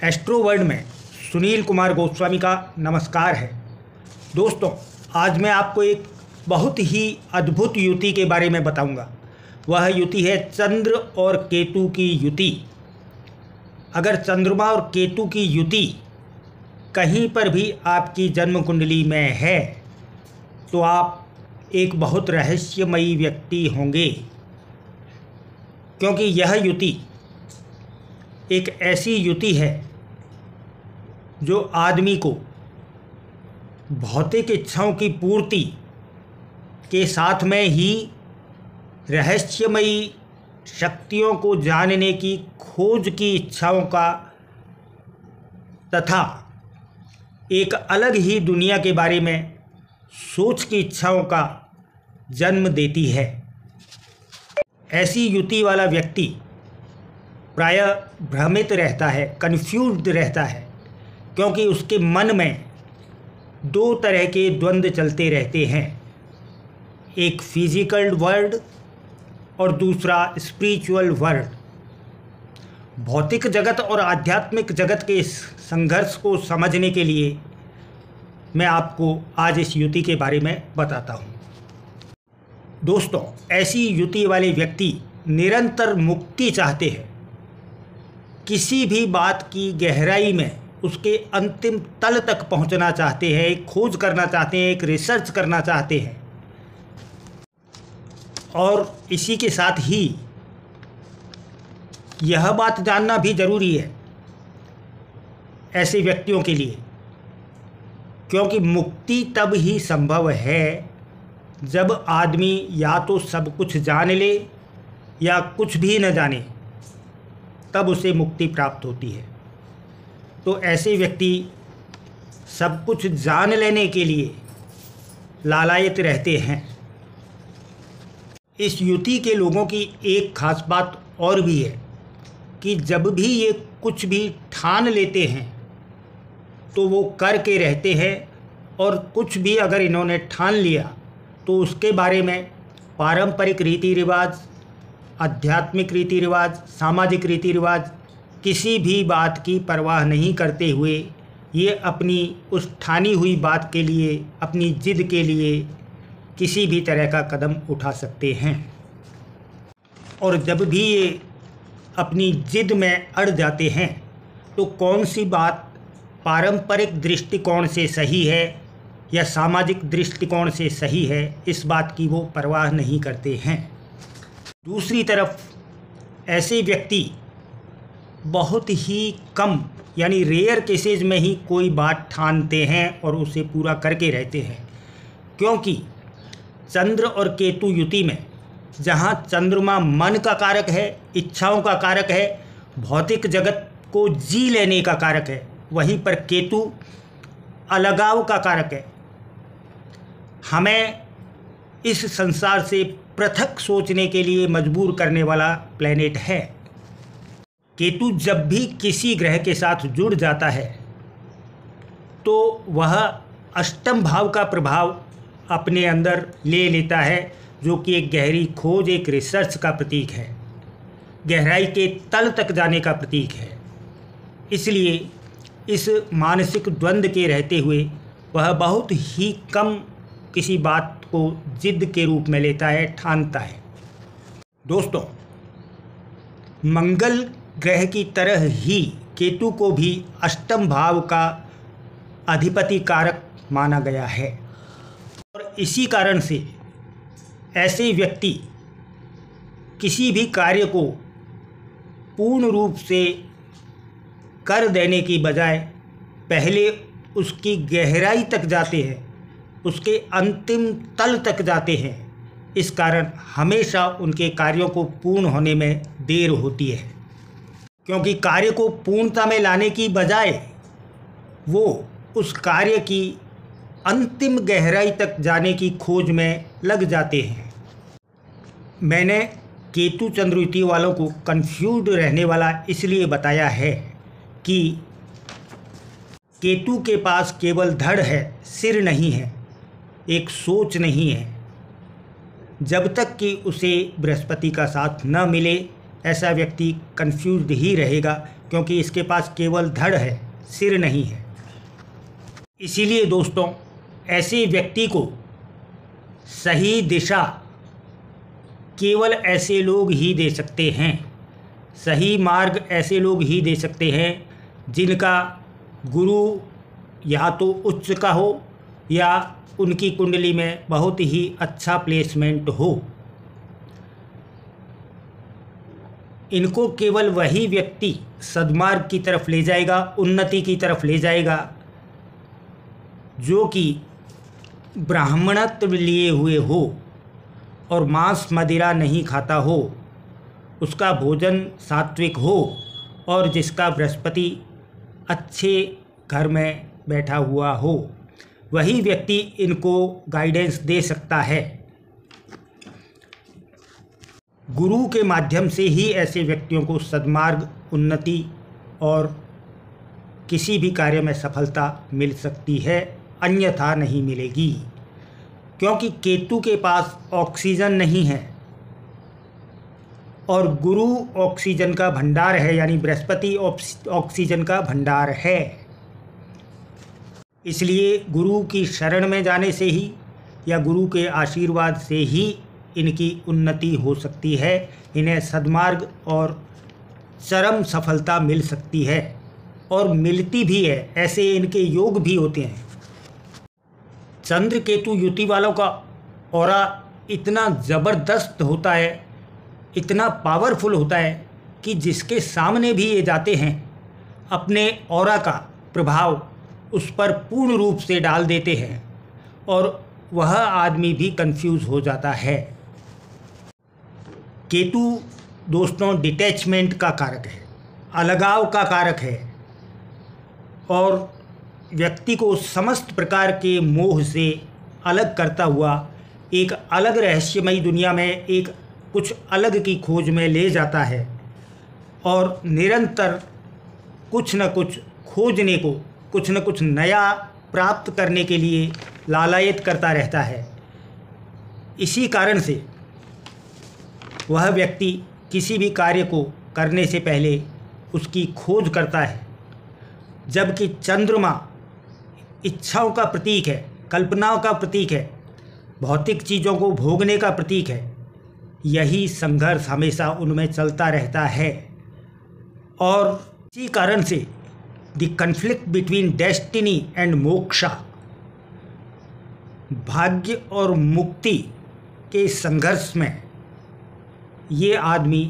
Astro world में सुनील कुमार गोस्वामी का नमस्कार है। दोस्तों, आज मैं आपको एक बहुत ही अद्भुत युति के बारे में बताऊंगा। वह युति है चंद्र और केतु की युति। अगर चंद्रमा और केतु की युति कहीं पर भी आपकी जन्म कुंडली में है तो आप एक बहुत रहस्यमयी व्यक्ति होंगे, क्योंकि यह युति एक ऐसी युति है जो आदमी को भौतिक इच्छाओं की पूर्ति के साथ में ही रहस्यमयी शक्तियों को जानने की खोज की इच्छाओं का तथा एक अलग ही दुनिया के बारे में सोच की इच्छाओं का जन्म देती है। ऐसी युति वाला व्यक्ति प्रायः भ्रमित रहता है, कन्फ्यूज्ड रहता है, क्योंकि उसके मन में दो तरह के द्वंद्व चलते रहते हैं, एक फिजिकल वर्ल्ड और दूसरा स्पिरिचुअल वर्ल्ड। भौतिक जगत और आध्यात्मिक जगत के इस संघर्ष को समझने के लिए मैं आपको आज इस युति के बारे में बताता हूँ। दोस्तों, ऐसी युति वाले व्यक्ति निरंतर मुक्ति चाहते हैं। किसी भी बात की गहराई में उसके अंतिम तल तक पहुंचना चाहते हैं, एक खोज करना चाहते हैं, एक रिसर्च करना चाहते हैं। और इसी के साथ ही यह बात जानना भी ज़रूरी है ऐसे व्यक्तियों के लिए, क्योंकि मुक्ति तब ही संभव है जब आदमी या तो सब कुछ जान ले या कुछ भी न जाने, तब उसे मुक्ति प्राप्त होती है। तो ऐसे व्यक्ति सब कुछ जान लेने के लिए लालायित रहते हैं। इस युति के लोगों की एक खास बात और भी है कि जब भी ये कुछ भी ठान लेते हैं तो वो करके रहते हैं, और कुछ भी अगर इन्होंने ठान लिया तो उसके बारे में पारंपरिक रीति रिवाज, आध्यात्मिक रीति रिवाज, सामाजिक रीति रिवाज, किसी भी बात की परवाह नहीं करते हुए ये अपनी उस ठानी हुई बात के लिए, अपनी जिद के लिए किसी भी तरह का कदम उठा सकते हैं। और जब भी ये अपनी जिद में अड़ जाते हैं तो कौन सी बात पारंपरिक दृष्टिकोण से सही है या सामाजिक दृष्टिकोण से सही है, इस बात की वो परवाह नहीं करते हैं। दूसरी तरफ ऐसे व्यक्ति बहुत ही कम यानी रेयर केसेज में ही कोई बात ठानते हैं और उसे पूरा करके रहते हैं, क्योंकि चंद्र और केतु युति में जहाँ चंद्रमा मन का कारक है, इच्छाओं का कारक है, भौतिक जगत को जी लेने का कारक है, वहीं पर केतु अलगाव का कारक है, हमें इस संसार से पृथक सोचने के लिए मजबूर करने वाला प्लेनेट है। केतु जब भी किसी ग्रह के साथ जुड़ जाता है तो वह अष्टम भाव का प्रभाव अपने अंदर ले लेता है, जो कि एक गहरी खोज, एक रिसर्च का प्रतीक है, गहराई के तल तक जाने का प्रतीक है। इसलिए इस मानसिक द्वंद्व के रहते हुए वह बहुत ही कम किसी बात को जिद के रूप में लेता है, ठानता है। दोस्तों, मंगल ग्रह की तरह ही केतु को भी अष्टम भाव का अधिपति कारक माना गया है, और इसी कारण से ऐसे व्यक्ति किसी भी कार्य को पूर्ण रूप से कर देने की बजाय पहले उसकी गहराई तक जाते हैं, उसके अंतिम तल तक जाते हैं। इस कारण हमेशा उनके कार्यों को पूर्ण होने में देर होती है, क्योंकि कार्य को पूर्णता में लाने की बजाय वो उस कार्य की अंतिम गहराई तक जाने की खोज में लग जाते हैं। मैंने केतु चंद्र युति वालों को कंफ्यूज्ड रहने वाला इसलिए बताया है कि केतु के पास केवल धड़ है, सिर नहीं है, एक सोच नहीं है। जब तक कि उसे बृहस्पति का साथ न मिले ऐसा व्यक्ति कंफ्यूज्ड ही रहेगा, क्योंकि इसके पास केवल धड़ है, सिर नहीं है। इसीलिए दोस्तों, ऐसे व्यक्ति को सही दिशा केवल ऐसे लोग ही दे सकते हैं, सही मार्ग ऐसे लोग ही दे सकते हैं जिनका गुरु या तो उच्च का हो या उनकी कुंडली में बहुत ही अच्छा प्लेसमेंट हो। इनको केवल वही व्यक्ति सद्मार्ग की तरफ ले जाएगा, उन्नति की तरफ ले जाएगा, जो कि ब्राह्मणत्व लिए हुए हो और मांस मदिरा नहीं खाता हो, उसका भोजन सात्विक हो और जिसका बृहस्पति अच्छे घर में बैठा हुआ हो, वही व्यक्ति इनको गाइडेंस दे सकता है। गुरु के माध्यम से ही ऐसे व्यक्तियों को सद्मार्ग, उन्नति और किसी भी कार्य में सफलता मिल सकती है, अन्यथा नहीं मिलेगी। क्योंकि केतु के पास ऑक्सीजन नहीं है और गुरु ऑक्सीजन का भंडार है, यानी बृहस्पति ऑक्सीजन का भंडार है। इसलिए गुरु की शरण में जाने से ही या गुरु के आशीर्वाद से ही इनकी उन्नति हो सकती है, इन्हें सद्मार्ग और चरम सफलता मिल सकती है और मिलती भी है। ऐसे इनके योग भी होते हैं। चंद्र केतु युति वालों का ऑरा इतना ज़बरदस्त होता है, इतना पावरफुल होता है कि जिसके सामने भी ये जाते हैं अपने ऑरा का प्रभाव उस पर पूर्ण रूप से डाल देते हैं और वह आदमी भी कंफ्यूज हो जाता है। केतु दोस्तों डिटैचमेंट का कारक है, अलगाव का कारक है और व्यक्ति को समस्त प्रकार के मोह से अलग करता हुआ एक अलग रहस्यमयी दुनिया में एक कुछ अलग की खोज में ले जाता है और निरंतर कुछ न कुछ खोजने को, कुछ न कुछ नया प्राप्त करने के लिए लालायित करता रहता है। इसी कारण से वह व्यक्ति किसी भी कार्य को करने से पहले उसकी खोज करता है। जबकि चंद्रमा इच्छाओं का प्रतीक है, कल्पनाओं का प्रतीक है, भौतिक चीज़ों को भोगने का प्रतीक है। यही संघर्ष हमेशा उनमें चलता रहता है और इसी कारण से the conflict between destiny and moksha, भाग्य और मुक्ति के संघर्ष में ये आदमी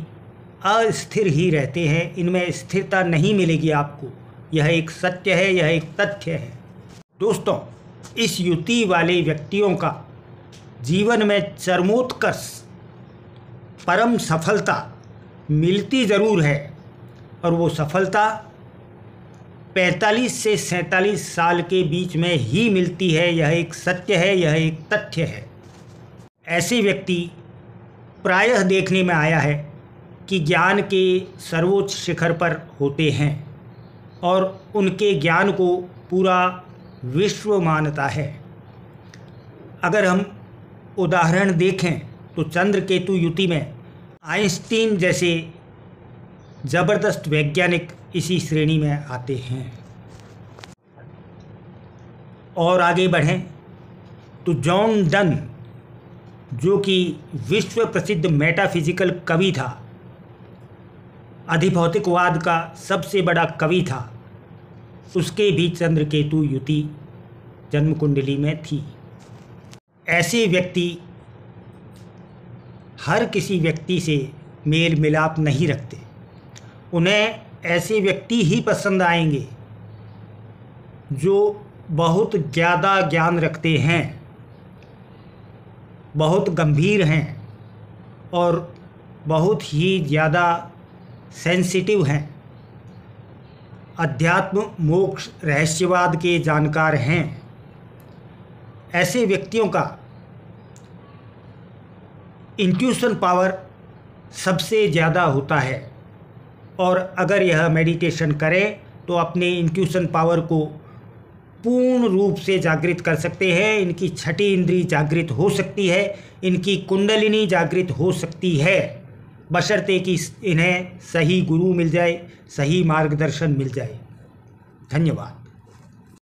अस्थिर ही रहते हैं। इनमें स्थिरता नहीं मिलेगी आपको। यह एक सत्य है, यह एक तथ्य है। दोस्तों, इस युति वाले व्यक्तियों का जीवन में चरमोत्कर्ष, परम सफलता मिलती ज़रूर है और वो सफलता 45 से 47 साल के बीच में ही मिलती है। यह एक सत्य है, यह एक तथ्य है। ऐसे व्यक्ति प्रायः देखने में आया है कि ज्ञान के सर्वोच्च शिखर पर होते हैं और उनके ज्ञान को पूरा विश्व मानता है। अगर हम उदाहरण देखें तो चंद्र केतु युति में आइंस्टीन जैसे ज़बरदस्त वैज्ञानिक इसी श्रेणी में आते हैं। और आगे बढ़ें तो जॉन डन, जो कि विश्व प्रसिद्ध मेटाफिजिकल कवि था, अधिभौतिकवाद का सबसे बड़ा कवि था, उसके भी चंद्र केतु युति जन्म कुंडली में थी। ऐसे व्यक्ति हर किसी व्यक्ति से मेल मिलाप नहीं रखते। उन्हें ऐसे व्यक्ति ही पसंद आएंगे जो बहुत ज़्यादा ज्ञान रखते हैं, बहुत गंभीर हैं और बहुत ही ज़्यादा सेंसिटिव हैं, अध्यात्म, मोक्ष, रहस्यवाद के जानकार हैं। ऐसे व्यक्तियों का इंट्यूशन पावर सबसे ज़्यादा होता है और अगर यह मेडिटेशन करें तो अपने इंट्यूशन पावर को पूर्ण रूप से जागृत कर सकते हैं। इनकी छठी इंद्री जागृत हो सकती है, इनकी कुंडलिनी जागृत हो सकती है। बशर्ते कि इन्हें सही गुरु मिल जाए, सही मार्गदर्शन मिल जाए। धन्यवाद।